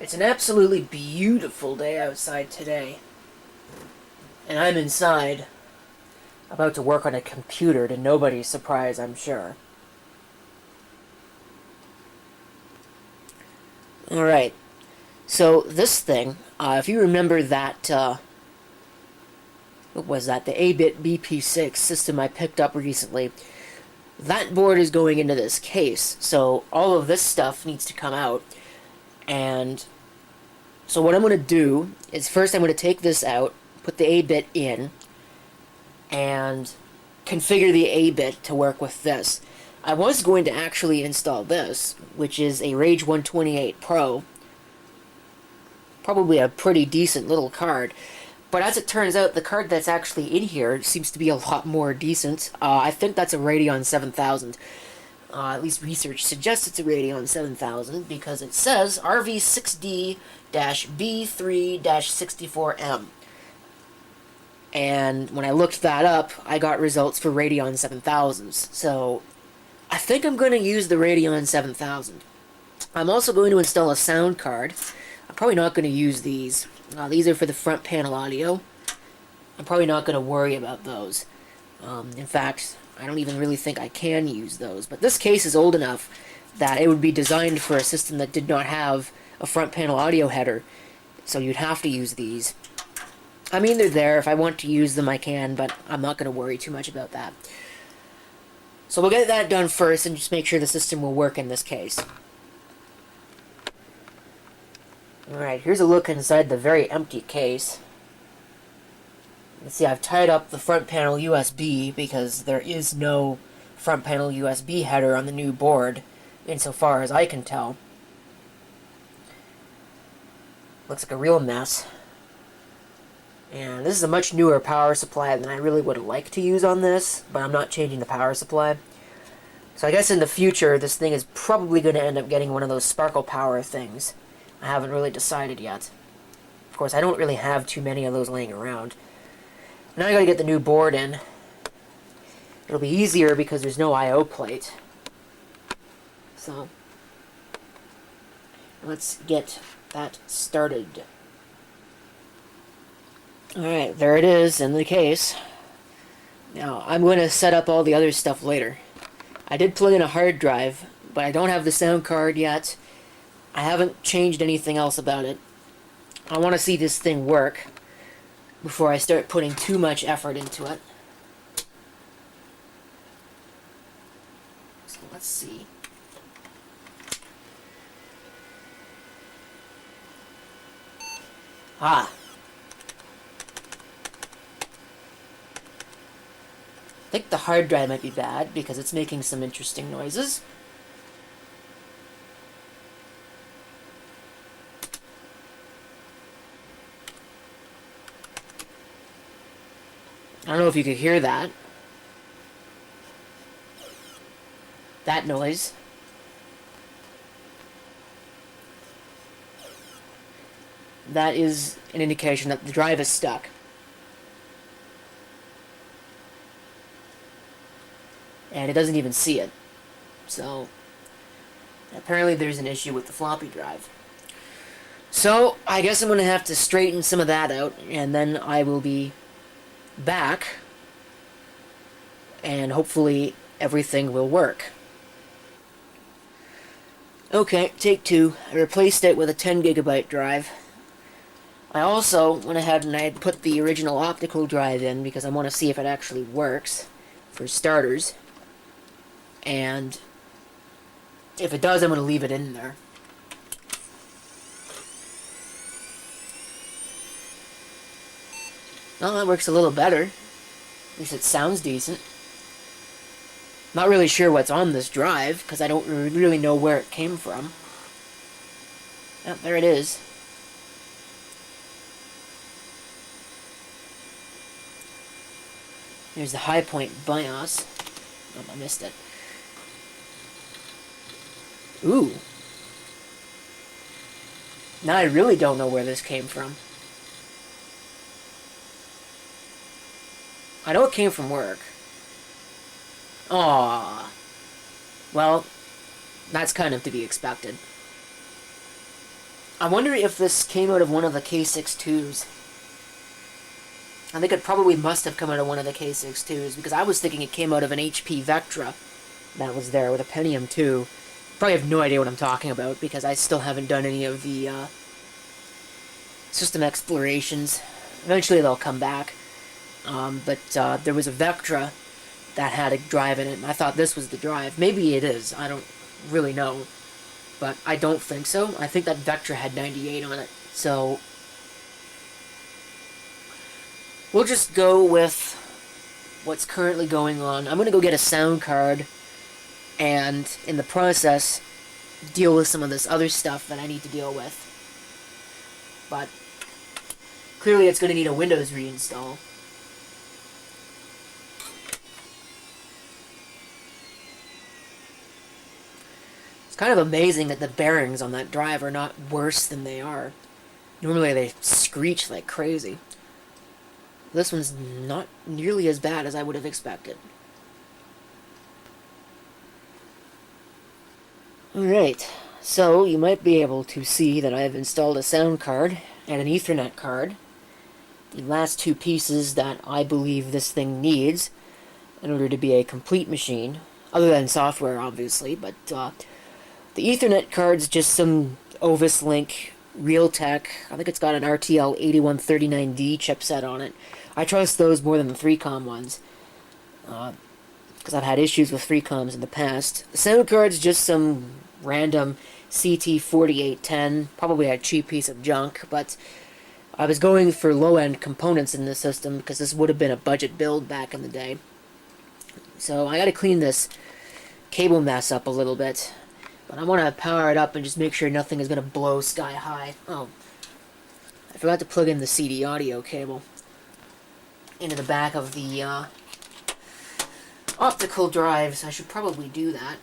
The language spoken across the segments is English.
It's an absolutely beautiful day outside today. And I'm inside, about to work on a computer to nobody's surprise, I'm sure. Alright, so this thing, if you remember that, what was that, the ABit BP6 system I picked up recently, that board is going into this case, so all of this stuff needs to come out. And so what I'm going to do is first I'm going to take this out, put the ABit in, and configure the ABit to work with this. I was going to actually install this, which is a Rage 128 Pro. Probably a pretty decent little card. But as it turns out, the card that's actually in here seems to be a lot more decent. I think that's a Radeon 7000. At least research suggests it's a Radeon 7000 because it says RV6D-B3-64M. And when I looked that up, I got results for Radeon 7000s. So I think I'm going to use the Radeon 7000. I'm also going to install a sound card. I'm probably not going to use these. These are for the front panel audio. I'm probably not going to worry about those. In fact, I don't even really think I can use those. But this case is old enough that it would be designed for a system that did not have a front panel audio header. So you'd have to use these. I mean, they're there. If I want to use them, I can, but I'm not going to worry too much about that. So we'll get that done first and just make sure the system will work in this case. Alright, here's a look inside the very empty case. Let's see, I've tied up the front panel USB because there is no front panel USB header on the new board, insofar as I can tell. Looks like a real mess. And this is a much newer power supply than I really would like to use on this, but I'm not changing the power supply. So I guess in the future, this thing is probably going to end up getting one of those Sparkle Power things. I haven't really decided yet. Of course, I don't really have too many of those laying around. Now I gotta get the new board in. It'll be easier because there's no I/O plate. So, let's get that started. Alright, there it is in the case. Now, I'm going to set up all the other stuff later. I did plug in a hard drive, but I don't have the sound card yet. I haven't changed anything else about it. I want to see this thing work before I start putting too much effort into it. So let's see. I think the hard drive might be bad because it's making some interesting noises. I don't know if you could hear that. That noise. That is an indication that the drive is stuck. And it doesn't even see it. So, apparently there's an issue with the floppy drive. So, I guess I'm going to have to straighten some of that out, and then I will be back, and hopefully everything will work. Okay, take two. I replaced it with a 10 gigabyte drive. I also went ahead and I put the original optical drive in because I want to see if it actually works, for starters. And if it does, I'm going to leave it in there. Well, that works a little better. At least it sounds decent. Not really sure what's on this drive, because I don't really know where it came from. Oh, there it is. Here's the high point BIOS. Oh, I missed it. Ooh. Now I really don't know where this came from. I know it came from work. Aww. Well, that's kind of to be expected. I wonder if this came out of one of the K62s. I think it probably must have come out of one of the K62s, because I was thinking it came out of an HP Vectra that was there with a Pentium 2. Probably have no idea what I'm talking about, because I still haven't done any of the system explorations. Eventually they'll come back. But there was a Vectra that had a drive in it, and I thought this was the drive. Maybe it is, I don't really know. But I don't think so. I think that Vectra had 98 on it. So we'll just go with what's currently going on. I'm going to go get a sound card, and in the process, deal with some of this other stuff that I need to deal with. But clearly it's going to need a Windows reinstall. It's kind of amazing that the bearings on that drive are not worse than they are. Normally they screech like crazy. This one's not nearly as bad as I would have expected. Alright, so you might be able to see that I've installed a sound card and an Ethernet card. The last two pieces that I believe this thing needs in order to be a complete machine, other than software obviously, but the Ethernet card's just some Ovis Link Realtek. I think it's got an RTL 8139D chipset on it. I trust those more than the 3Com ones, because I've had issues with 3Coms in the past. The sound card's just some random CT4810, probably a cheap piece of junk, but I was going for low-end components in this system because this would have been a budget build back in the day. So I gotta clean this cable mess up a little bit, but I want to power it up and just make sure nothing is going to blow sky high. Oh, I forgot to plug in the CD audio cable into the back of the optical drive, so I should probably do that.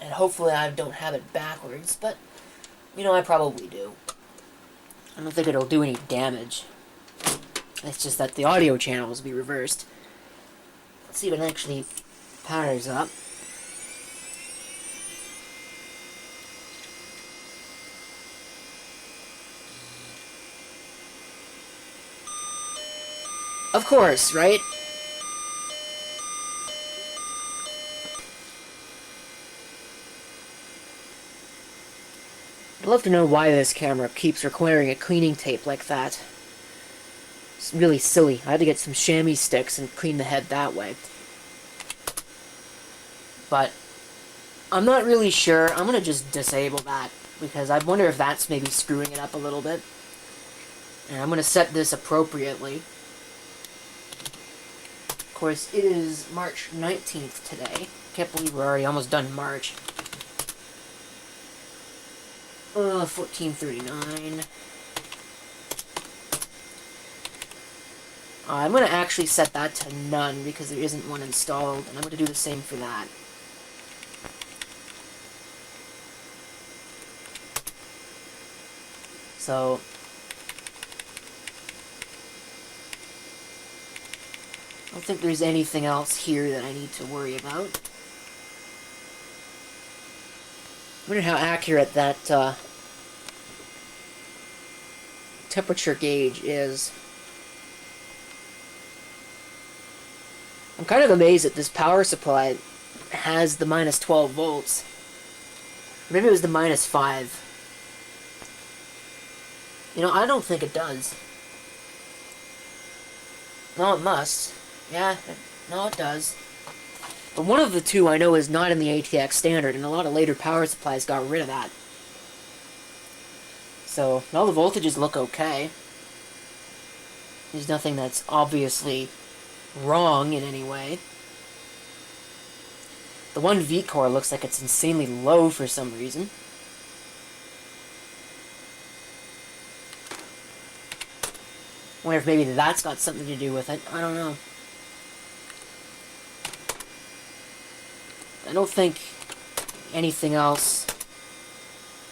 And hopefully I don't have it backwards, but, you know, I probably do. I don't think it'll do any damage. It's just that the audio channels will be reversed. Let's see if it actually powers up. Of course, right? I'd love to know why this camera keeps requiring a cleaning tape like that. It's really silly. I had to get some chamois sticks and clean the head that way. But I'm not really sure. I'm gonna just disable that, because I wonder if that's maybe screwing it up a little bit. And I'm gonna set this appropriately. Of course, it is March 19th today. Can't believe we're already almost done March. 1439. I'm going to actually set that to none because there isn't one installed, and I'm going to do the same for that. So I don't think there's anything else here that I need to worry about. I wonder how accurate that temperature gauge is. I'm kind of amazed that this power supply has the minus 12 volts. Maybe it was the minus 5. You know, I don't think it does. No, it must. Yeah, no, it does. But one of the two I know is not in the ATX standard, and a lot of later power supplies got rid of that. So, all the voltages look okay. There's nothing that's obviously wrong in any way. The one V-core looks like it's insanely low for some reason. Wonder if maybe that's got something to do with it. I don't know. I don't think anything else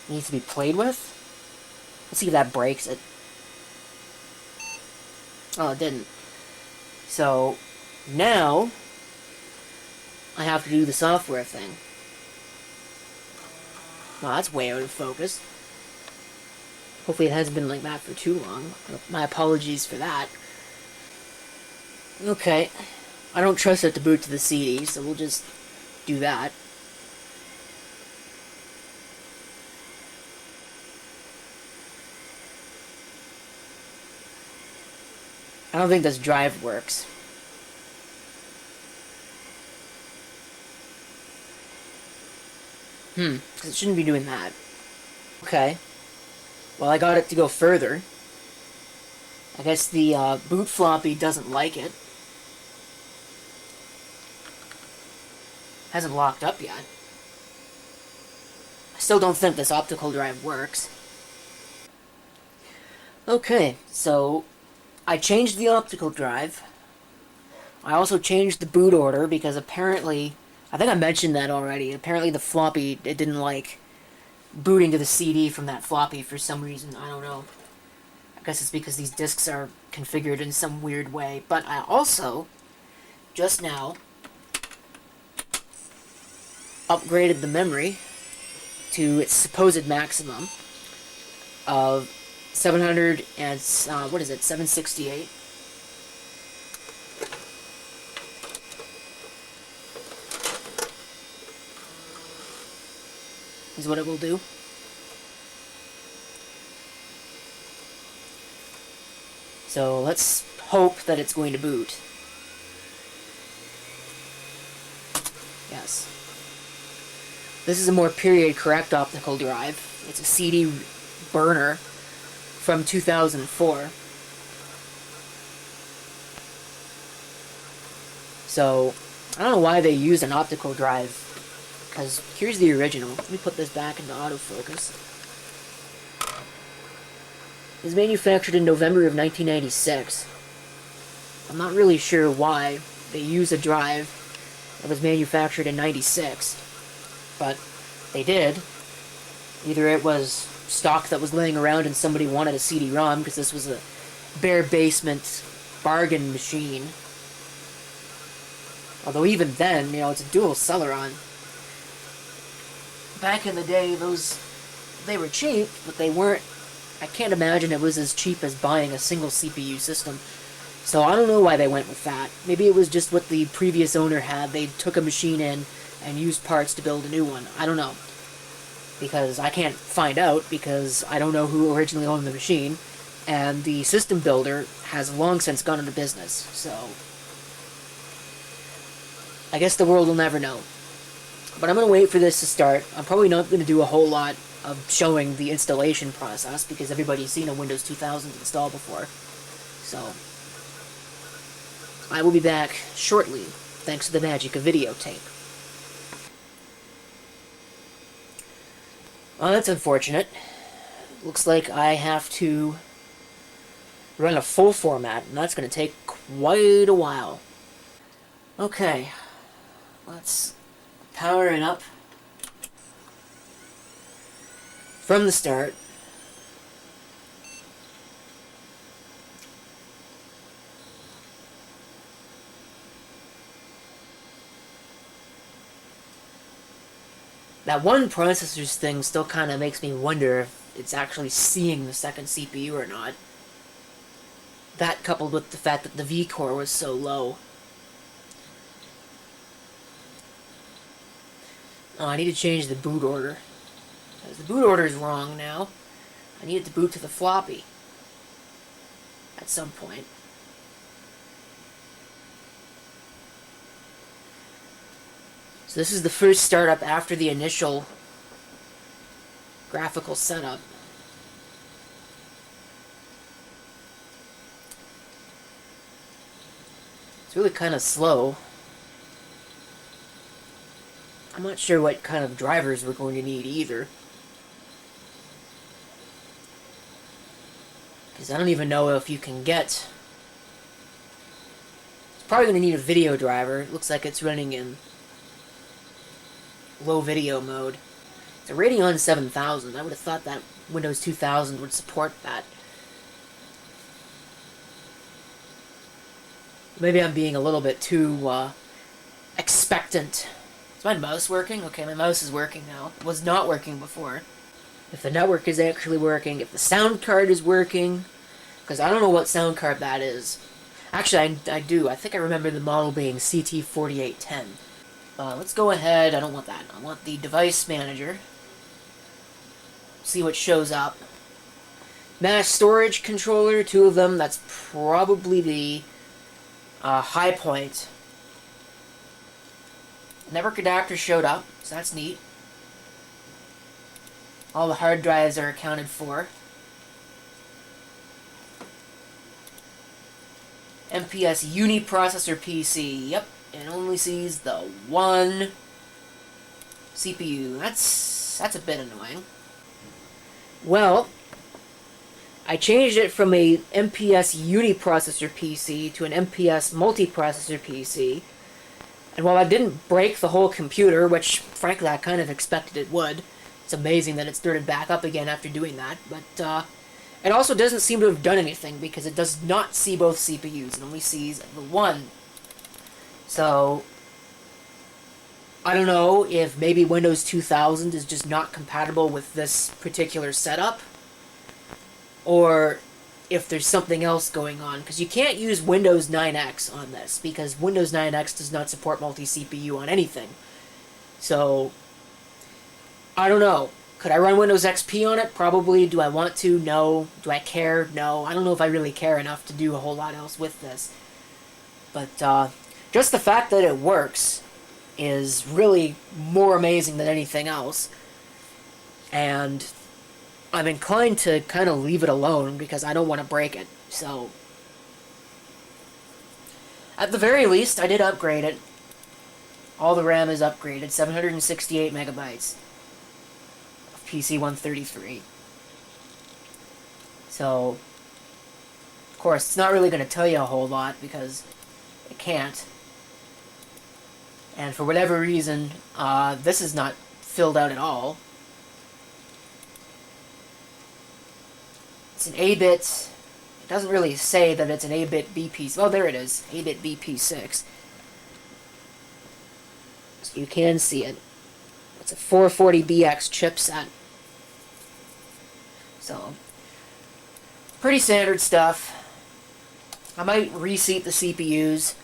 needs to be played with. Let's see if that breaks it. Oh, it didn't. So, now I have to do the software thing. Well, that's way out of focus. Hopefully it hasn't been like that for too long. My apologies for that. Okay. I don't trust it to boot to the CD, so we'll just do that. I don't think this drive works. Because it shouldn't be doing that. Okay. Well, I got it to go further. I guess the boot floppy doesn't like it. Hasn't locked up yet. I still don't think this optical drive works. Okay, so I changed the optical drive. I also changed the boot order because apparently, I think I mentioned that already, apparently the floppy, it didn't like booting to the CD from that floppy for some reason. I don't know. I guess it's because these disks are configured in some weird way. But I also, just now, upgraded the memory to its supposed maximum of 700 and, what is it, 768. Is what it will do. So let's hope that it's going to boot. Yes. This is a more period correct optical drive. It's a CD burner from 2004. So I don't know why they use an optical drive, because here's the original. Let me put this back into autofocus. It was manufactured in November of 1996. I'm not really sure why they use a drive that was manufactured in 96, but they did. Either it was stock that was laying around and somebody wanted a CD-ROM, because this was a bare basement bargain machine. Although even then, you know, it's a dual Celeron. Back in the day, they were cheap, but they weren't. I can't imagine it was as cheap as buying a single CPU system. So I don't know why they went with that. Maybe it was just what the previous owner had. They took a machine in and used parts to build a new one. I don't know. Because I can't find out, because I don't know who originally owned the machine. And the system builder has long since gone into business. So I guess the world will never know. But I'm going to wait for this to start. I'm probably not going to do a whole lot of showing the installation process, because everybody's seen a Windows 2000 install before. So I will be back shortly, thanks to the magic of videotape. Well, that's unfortunate. Looks like I have to run a full format, and that's going to take quite a while. Okay, let's power it up from the start. That one processor's thing still kind of makes me wonder if it's actually seeing the second CPU or not. That coupled with the fact that the V-core was so low. Oh, I need to change the boot order. Because the boot order is wrong now. I need it to boot to the floppy. At some point. So this is the first startup after the initial graphical setup. It's really kind of slow. I'm not sure what kind of drivers we're going to need either. Because I don't even know if you can get... It's probably going to need a video driver. It looks like it's running in low video mode. It's a Radeon 7000. I would have thought that Windows 2000 would support that. Maybe I'm being a little bit too expectant Is my mouse working? Okay, my mouse is working now. It was not working before. If the network is actually working, if the sound card is working, because I don't know what sound card that is. Actually, I do. I think I remember the model being CT4810. Let's go ahead. I don't want that. I want the device manager. See what shows up. Mass storage controller, 2 of them. That's probably the high point. Network adapter showed up, so that's neat. All the hard drives are accounted for. MPS uniprocessor PC. Yep, it only sees the one CPU. That's a bit annoying. Well, I changed it from a MPS uniprocessor PC to an MPS multiprocessor PC. And while I didn't break the whole computer, which frankly I kind of expected it would, it's amazing that it started back up again after doing that, but it also doesn't seem to have done anything because it does not see both CPUs. It only sees the one. So, I don't know if maybe Windows 2000 is just not compatible with this particular setup, or if there's something else going on, because you can't use Windows 9X on this, because Windows 9X does not support multi-CPU on anything. So, I don't know. Could I run Windows XP on it? Probably. Do I want to? No. Do I care? No. I don't know if I really care enough to do a whole lot else with this. But, just the fact that it works is really more amazing than anything else. And I'm inclined to kind of leave it alone because I don't want to break it. So, at the very least, I did upgrade it. All the RAM is upgraded, 768 megabytes of PC-133. So, of course, it's not really going to tell you a whole lot because it can't. And for whatever reason, this is not filled out at all. It's an ABit. It doesn't really say that it's an ABit BP. Oh, there it is. ABit BP6. So you can see it. It's a 440BX chipset. So, pretty standard stuff. I might reseat the CPUs.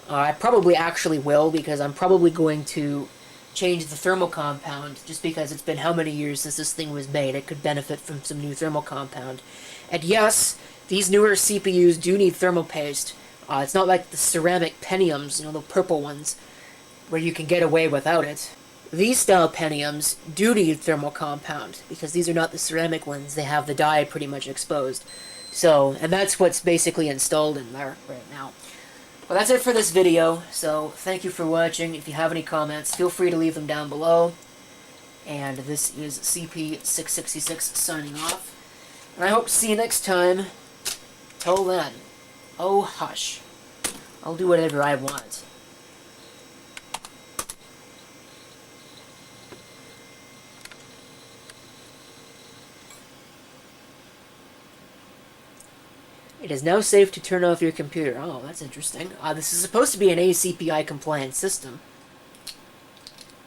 I probably actually will, because I'm probably going to change the thermal compound, just because it's been how many years since this thing was made. It could benefit from some new thermal compound. And yes, these newer CPUs do need thermal paste. It's not like the ceramic Pentiums, the purple ones, where you can get away without it. These style Pentiums do need thermal compound, because these are not the ceramic ones. They have the die pretty much exposed. So, and that's what's basically installed in there right now. Well, that's it for this video, so thank you for watching. If you have any comments, feel free to leave them down below. And this is CP666 signing off. And I hope to see you next time. Till then, oh hush. I'll do whatever I want. It is now safe to turn off your computer. Oh, that's interesting. This is supposed to be an ACPI compliant system.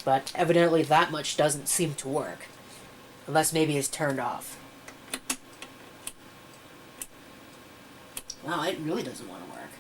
But evidently that much doesn't seem to work. Unless maybe it's turned off. Wow, it really doesn't want to work.